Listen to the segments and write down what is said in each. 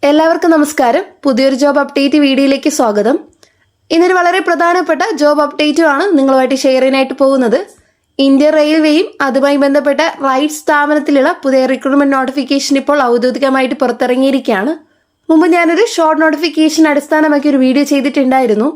എല്ലാവർക്കും നമസ്കാരം. പുതിയൊരു ജോബ് അപ്ഡേറ്റ് വീഡിയോയിലേക്ക് സ്വാഗതം. ഇന്നൊരു വളരെ പ്രധാനപ്പെട്ട ജോബ് അപ്ഡേറ്റുമാണ് നിങ്ങളുമായിട്ട് ഷെയർ ചെയ്യാനായിട്ട് പോകുന്നത്. ഇന്ത്യൻ റെയിൽവേയും അതുമായി ബന്ധപ്പെട്ട റൈറ്റ് സ്ഥാപനത്തിലുള്ള പുതിയ റിക്രൂട്ട്മെന്റ് നോട്ടിഫിക്കേഷൻ ഇപ്പോൾ ഔദ്യോഗികമായിട്ട് പുറത്തിറങ്ങിയിരിക്കുകയാണ്. മുമ്പ് ഞാനൊരു ഷോർട്ട് നോട്ടിഫിക്കേഷൻ അടിസ്ഥാനമാക്കി ഒരു വീഡിയോ ചെയ്തിട്ടുണ്ടായിരുന്നു.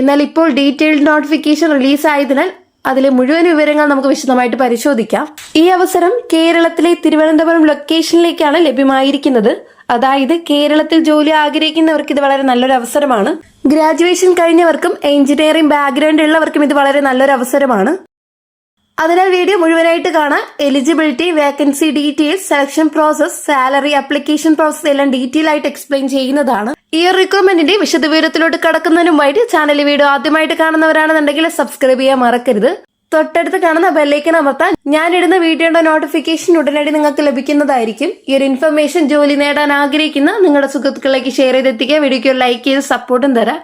എന്നാൽ ഇപ്പോൾ ഡീറ്റെയിൽഡ് നോട്ടിഫിക്കേഷൻ റിലീസ് ആയതിനാൽ അതിലെ മുഴുവൻ വിവരങ്ങൾ നമുക്ക് വിശദമായിട്ട് പരിശോധിക്കാം. ഈ അവസരം കേരളത്തിലെ തിരുവനന്തപുരം ലൊക്കേഷനിലേക്കാണ് ലഭ്യമായിരിക്കുന്നത്. അതായത് കേരളത്തിൽ ജോലി ആഗ്രഹിക്കുന്നവർക്ക് ഇത് വളരെ നല്ലൊരു അവസരമാണ്. ഗ്രാജുവേഷൻ കഴിഞ്ഞവർക്കും എഞ്ചിനീയറിംഗ് ബാക്ക്ഗ്രൗണ്ട് ഉള്ളവർക്കും ഇത് വളരെ നല്ലൊരു അവസരമാണ്. അതിനാൽ വീഡിയോ മുഴുവനായിട്ട് കാണാം. Eligibility, vacancy details, selection process, salary, application process എല്ലാം ഡീറ്റെയിൽ ആയിട്ട് എക്സ്പ്ലെയിൻ ചെയ്യുന്നതാണ്. ഈ റിക്രൂട്ട്മെന്റിന്റെ വിശദവിവരത്തിലോട്ട് കടക്കുന്നതിന് മുമ്പായിട്ട് ചാനൽ വീഡിയോ ആദ്യമായിട്ട് കാണുന്നവരാണെന്നുണ്ടെങ്കിൽ സബ്സ്ക്രൈബ് ചെയ്യാൻ മറക്കരുത്. തൊട്ടടുത്ത് കാണുന്ന ബെല്ലൈക്കൺ അമർത്താൻ ഞാനിടുന്ന വീഡിയോയുടെ നോട്ടിഫിക്കേഷൻ ഉടനടി നിങ്ങൾക്ക് ലഭിക്കുന്നതായിരിക്കും. ഈ ഒരു ഇൻഫർമേഷൻ ജോലി നേടാൻ ആഗ്രഹിക്കുന്ന നിങ്ങളുടെ സുഹൃത്തുക്കളിലേക്ക് ഷെയർ ചെയ്തെത്തിക്കുക. വീഡിയോയ്ക്ക് ലൈക്ക് ചെയ്ത് സപ്പോർട്ടും തരാം.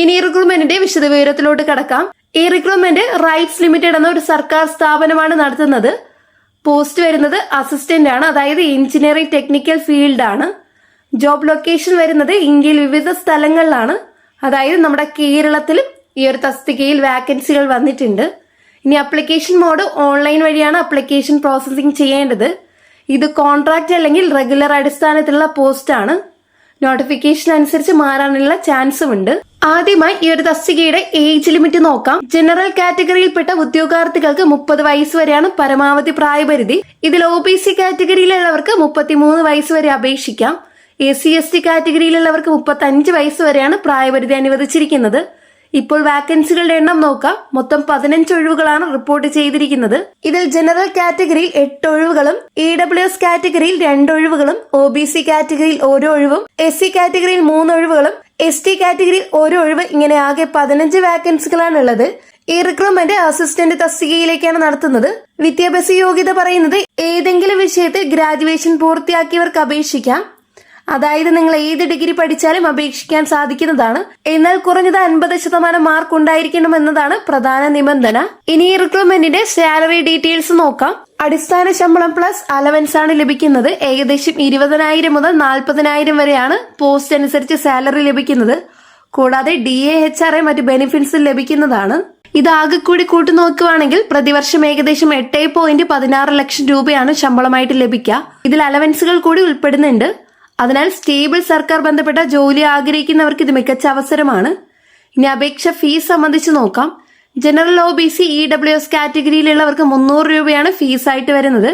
ഇനി ഈ റിക്രൂട്ട്മെന്റിന്റെ വിശദവിവരത്തിലോട്ട് കടക്കാം. ഈ റിക്രൂട്ട്മെന്റ് റൈറ്റ്സ് ലിമിറ്റഡ് എന്ന ഒരു സർക്കാർ സ്ഥാപനമാണ് നടത്തുന്നത്. പോസ്റ്റ് വരുന്നത് അസിസ്റ്റന്റ് ആണ്, അതായത് എഞ്ചിനീയറിംഗ് ടെക്നിക്കൽ ഫീൽഡ് ആണ്. ജോബ് ലൊക്കേഷൻ വരുന്നത് ഇന്ത്യയിൽ വിവിധ സ്ഥലങ്ങളിലാണ്. അതായത് നമ്മുടെ കേരളത്തിലും ഈ ഒരു തസ്തികയിൽ വാക്കൻസികൾ വന്നിട്ടുണ്ട്. ഇനി അപ്ലിക്കേഷൻ മോഡ് ഓൺലൈൻ വഴിയാണ് അപ്ലിക്കേഷൻ പ്രോസസ്സിംഗ് ചെയ്യേണ്ടത്. ഇത് കോൺട്രാക്ട് അല്ലെങ്കിൽ റെഗുലർ അടിസ്ഥാനത്തിലുള്ള പോസ്റ്റ് ആണ്. നോട്ടിഫിക്കേഷൻ അനുസരിച്ച് മാറാനുള്ള ചാൻസും ഉണ്ട്. ആദ്യമായി ഈ ഒരു തസ്തികയുടെ ഏജ് ലിമിറ്റ് നോക്കാം. ജനറൽ കാറ്റഗറിയിൽപ്പെട്ട ഉദ്യോഗാർത്ഥികൾക്ക് 30 വയസ്സ് വരെയാണ് പരമാവധി പ്രായപരിധി. ഇതിൽ OBC കാറ്റഗറിയിലുള്ളവർക്ക് 33 വയസ്സ് വരെ അപേക്ഷിക്കാം. SC/ST കാറ്റഗറിയിലുള്ളവർക്ക് 35 വയസ്സ് വരെയാണ് പ്രായപരിധി അനുവദിച്ചിരിക്കുന്നത്. ഇപ്പോൾ വാക്കൻസികളുടെ എണ്ണം നോക്കാം. മൊത്തം 15 ഒഴിവുകളാണ് റിപ്പോർട്ട് ചെയ്തിരിക്കുന്നത്. ഇതിൽ ജനറൽ കാറ്റഗറിയിൽ 8 ഒഴിവുകളും, EWS കാറ്റഗറിയിൽ 2 ഒഴിവുകളും, OBC കാറ്റഗറിയിൽ 1 ഒഴിവും, SC കാറ്റഗറിയിൽ 3 ഒഴിവുകളും, ST കാറ്റഗറിയിൽ 1 ഒഴിവ്, ഇങ്ങനെ ആകെ 15 വാക്കൻസികളാണ് ഉള്ളത്. ഈ റിക്രൂട്ട്മെന്റ് അസിസ്റ്റന്റ് തസ്തികയിലേക്കാണ് നടത്തുന്നത്. വിദ്യാഭ്യാസ യോഗ്യത പറയുന്നത് ഏതെങ്കിലും വിഷയത്തിൽ ഗ്രാജുവേഷൻ പൂർത്തിയാക്കിയവർക്ക് അപേക്ഷിക്കാം. അതായത് നിങ്ങൾ ഏത് ഡിഗ്രി പഠിച്ചാലും അപേക്ഷിക്കാൻ സാധിക്കുന്നതാണ്. എന്നാൽ കുറഞ്ഞത് 50% മാർക്ക് ഉണ്ടായിരിക്കണം എന്നതാണ് പ്രധാന നിബന്ധന. ഇനി ഈ റിക്രൂട്ട്മെന്റിന്റെ സാലറി ഡീറ്റെയിൽസ് നോക്കാം. അടിസ്ഥാന ശമ്പളം പ്ലസ് അലവൻസ് ആണ് ലഭിക്കുന്നത്. ഏകദേശം 20,000 മുതൽ 40,000 വരെയാണ് പോസ്റ്റ് അനുസരിച്ച് സാലറി ലഭിക്കുന്നത്. കൂടാതെ DA, HRA മറ്റ് ബെനിഫിറ്റ്സ് ലഭിക്കുന്നതാണ്. ഇത് ആകെ കൂടി കൂട്ടി നോക്കുകയാണെങ്കിൽ പ്രതിവർഷം ഏകദേശം 8.16 ലക്ഷം രൂപയാണ് ശമ്പളമായിട്ട് ലഭിക്കുക. ഇതിൽ അലവൻസുകൾ കൂടി ഉൾപ്പെടുന്നുണ്ട്. അതിനാൽ സ്റ്റേബിൾ സർക്കാർ ബന്ധപ്പെട്ട ജോലി ആഗ്രഹിക്കുന്നവർക്ക് ഇത് മികച്ച അവസരമാണ്. ഇനി അപേക്ഷ ഫീസ് സംബന്ധിച്ച് നോക്കാം. ജനറൽ OBC, EWS കാറ്റഗറിയിലുള്ളവർക്ക് 300 രൂപയാണ് ഫീസായിട്ട് വരുന്നത്.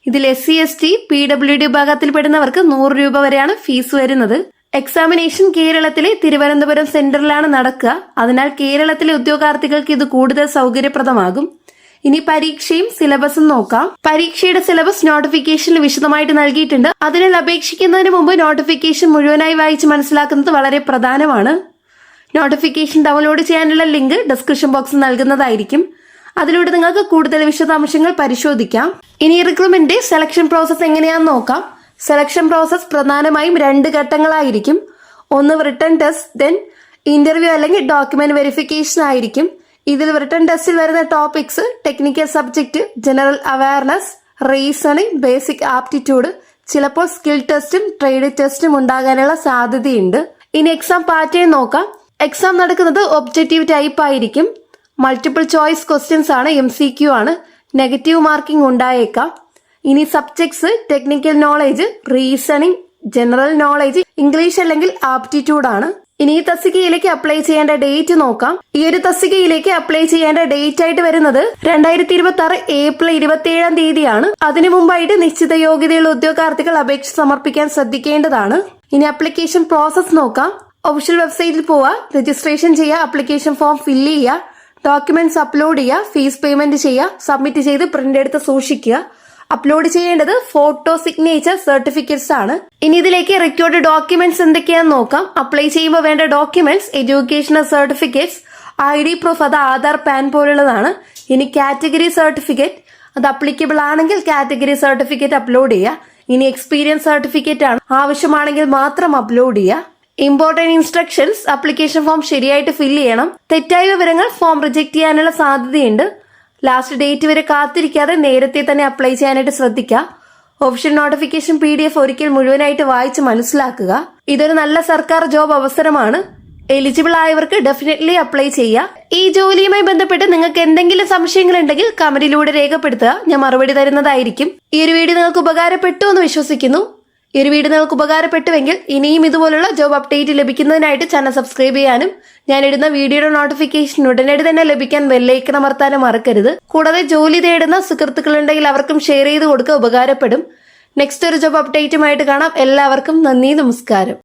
ഇതിൽ SC/ST, PWD വിഭാഗത്തിൽപ്പെടുന്നവർക്ക് 100 രൂപ വരെയാണ് ഫീസ് വരുന്നത്. എക്സാമിനേഷൻ കേരളത്തിലെ തിരുവനന്തപുരം സെന്ററിലാണ് നടക്കുക. അതിനാൽ കേരളത്തിലെ ഉദ്യോഗാർത്ഥികൾക്ക് ഇത് കൂടുതൽ സൗകര്യപ്രദമാകും. ഇനി പരീക്ഷയും സിലബസും നോക്കാം. പരീക്ഷയുടെ സിലബസ് നോട്ടിഫിക്കേഷനിൽ വിശദമായിട്ട് നൽകിയിട്ടുണ്ട്. അതിനാൽ അപേക്ഷിക്കുന്നതിന് മുമ്പ് നോട്ടിഫിക്കേഷൻ മുഴുവനായി വായിച്ച് മനസ്സിലാക്കുന്നത് വളരെ പ്രധാനമാണ്. നോട്ടിഫിക്കേഷൻ ഡൗൺലോഡ് ചെയ്യാനുള്ള ലിങ്ക് ഡിസ്ക്രിപ്ഷൻ ബോക്സിൽ നൽകുന്നതായിരിക്കും. അതിലൂടെ നിങ്ങൾക്ക് കൂടുതൽ വിശദാംശങ്ങൾ പരിശോധിക്കാം. ഇനി റിക്രൂട്ട്മെന്റ് സെലക്ഷൻ പ്രോസസ് എങ്ങനെയാണെന്ന് നോക്കാം. സെലക്ഷൻ പ്രോസസ് പ്രധാനമായും 2 ഘട്ടങ്ങളായിരിക്കും. ഒന്ന് റിട്ടൺ ടെസ്റ്റ്, ദെൻ ഇന്റർവ്യൂ അല്ലെങ്കിൽ ഡോക്യുമെന്റ് വെരിഫിക്കേഷൻ ആയിരിക്കും. ഇതിൽ റിട്ടൺ ടെസ്റ്റിൽ വരുന്ന topics technical subject, general awareness, reasoning, basic aptitude, ചിലപ്പോൾ സ്കിൽ ടെസ്റ്റും ട്രേഡ് ടെസ്റ്റും ഉണ്ടാകാനുള്ള സാധ്യതയുണ്ട്. ഇനി എക്സാം പാറ്റേൺ നോക്കാം. എക്സാം നടക്കുന്നത് ഒബ്ജക്റ്റീവ് ടൈപ്പ് ആയിരിക്കും. മൾട്ടിപ്പിൾ ചോയ്സ് ക്വസ്റ്റ്യൻസ് ആണ്, MCQ ആണ്. നെഗറ്റീവ് മാർക്കിംഗ് ഉണ്ടായേക്കാം. ഇനി subjects technical knowledge, reasoning, general knowledge, English അല്ലെങ്കിൽ ആപ്റ്റിറ്റ്യൂഡ് ആണ്. ഇനി ഈ തസ്തികയിലേക്ക് അപ്ലൈ ചെയ്യേണ്ട ഡേറ്റ് നോക്കാം. ഈ ഒരു തസ്തികയിലേക്ക് അപ്ലൈ ചെയ്യേണ്ട ഡേറ്റ് ആയിട്ട് വരുന്നത് 2026 ഏപ്രിൽ 27 തീയതിയാണ്. അതിനു മുമ്പായിട്ട് നിശ്ചിത യോഗ്യതയുള്ള ഉദ്യോഗാർത്ഥികൾ അപേക്ഷ സമർപ്പിക്കാൻ ശ്രദ്ധിക്കേണ്ടതാണ്. ഇനി അപ്ലിക്കേഷൻ പ്രോസസ് നോക്കാം. ഒഫീഷ്യൽ വെബ്സൈറ്റിൽ പോവുക, രജിസ്ട്രേഷൻ ചെയ്യുക, അപ്ലിക്കേഷൻ ഫോം ഫില്ല് ചെയ്യുക, ഡോക്യുമെന്റ്സ് അപ്ലോഡ് ചെയ്യുക, ഫീസ് പേയ്മെന്റ് ചെയ്യുക, സബ്മിറ്റ് ചെയ്ത് പ്രിന്റ് എടുത്ത് സൂക്ഷിക്കുക. അപ്ലോഡ് ചെയ്യേണ്ടത് ഫോട്ടോ, സിഗ്നേച്ചർ, സർട്ടിഫിക്കറ്റ്സ് ആണ്. ഇനി ഇതിലേക്ക് റിക്വയർഡ് ഡോക്യുമെന്റ്സ് എന്തൊക്കെയാണെന്ന് നോക്കാം. അപ്ലൈ ചെയ്യുമ്പോൾ വേണ്ട documents educational certificates, ID proof, അത് ആധാർ, പാൻ പോലുള്ളതാണ്. ഇനി കാറ്റഗറി സർട്ടിഫിക്കറ്റ്, അത് അപ്ലിക്കബിൾ ആണെങ്കിൽ കാറ്റഗറി സർട്ടിഫിക്കറ്റ് അപ്ലോഡ് ചെയ്യുക. ഇനി എക്സ്പീരിയൻസ് സർട്ടിഫിക്കറ്റ് ആണ്, ആവശ്യമാണെങ്കിൽ മാത്രം അപ്ലോഡ് ചെയ്യുക. ഇമ്പോർട്ടന്റ് ഇൻസ്ട്രക്ഷൻസ്, അപ്ലിക്കേഷൻ ഫോം ശരിയായിട്ട് ഫില്ല് ചെയ്യണം. തെറ്റായ വിവരങ്ങൾ ഫോം റിജക്ട് ചെയ്യാനുള്ള സാധ്യതയുണ്ട്. ലാസ്റ്റ് ഡേറ്റ് വരെ കാത്തിരിക്കാതെ നേരത്തെ തന്നെ അപ്ലൈ ചെയ്യാനായിട്ട് ശ്രദ്ധിക്കുക. ഓപ്ഷൻ നോട്ടിഫിക്കേഷൻ PDF ഒരിക്കൽ മുഴുവനായിട്ട് വായിച്ച് മനസ്സിലാക്കുക. ഇതൊരു നല്ല സർക്കാർ ജോബ് അവസരമാണ്. എലിജിബിൾ ആയവർക്ക് ഡെഫിനറ്റ്ലി അപ്ലൈ ചെയ്യുക. ഈ ജോലിയുമായി ബന്ധപ്പെട്ട് നിങ്ങൾക്ക് എന്തെങ്കിലും സംശയങ്ങൾ ഉണ്ടെങ്കിൽ കമന്റിലൂടെ രേഖപ്പെടുത്തുക. ഞാൻ മറുപടി തരുന്നതായിരിക്കും. ഈ ഒരു വീഡിയോ നിങ്ങൾക്ക് ഉപകാരപ്പെട്ടു എന്ന് വിശ്വസിക്കുന്നു. ഈ ഒരു വീഡിയോ നിങ്ങൾക്ക് ഉപകാരപ്പെട്ടുവെങ്കിൽ ഇനിയും ഇതുപോലുള്ള ജോബ് അപ്ഡേറ്റ് ലഭിക്കുന്നതിനായിട്ട് ചാനൽ സബ്സ്ക്രൈബ് ചെയ്യാനും ഞാനിടുന്ന വീഡിയോയുടെ നോട്ടിഫിക്കേഷൻ ഉടനടി തന്നെ ലഭിക്കാൻ ബെല്ലൈക്കൺ അമർത്താനും മറക്കരുത്. കൂടാതെ ജോലി തേടുന്ന സുഹൃത്തുക്കളുണ്ടെങ്കിൽ അവർക്കും ഷെയർ ചെയ്ത് കൊടുക്കുക, ഉപകാരപ്പെടും. നെക്സ്റ്റ് ഒരു ജോബ് അപ്ഡേറ്റുമായിട്ട് കാണാം. എല്ലാവർക്കും നന്ദി, നമസ്കാരം.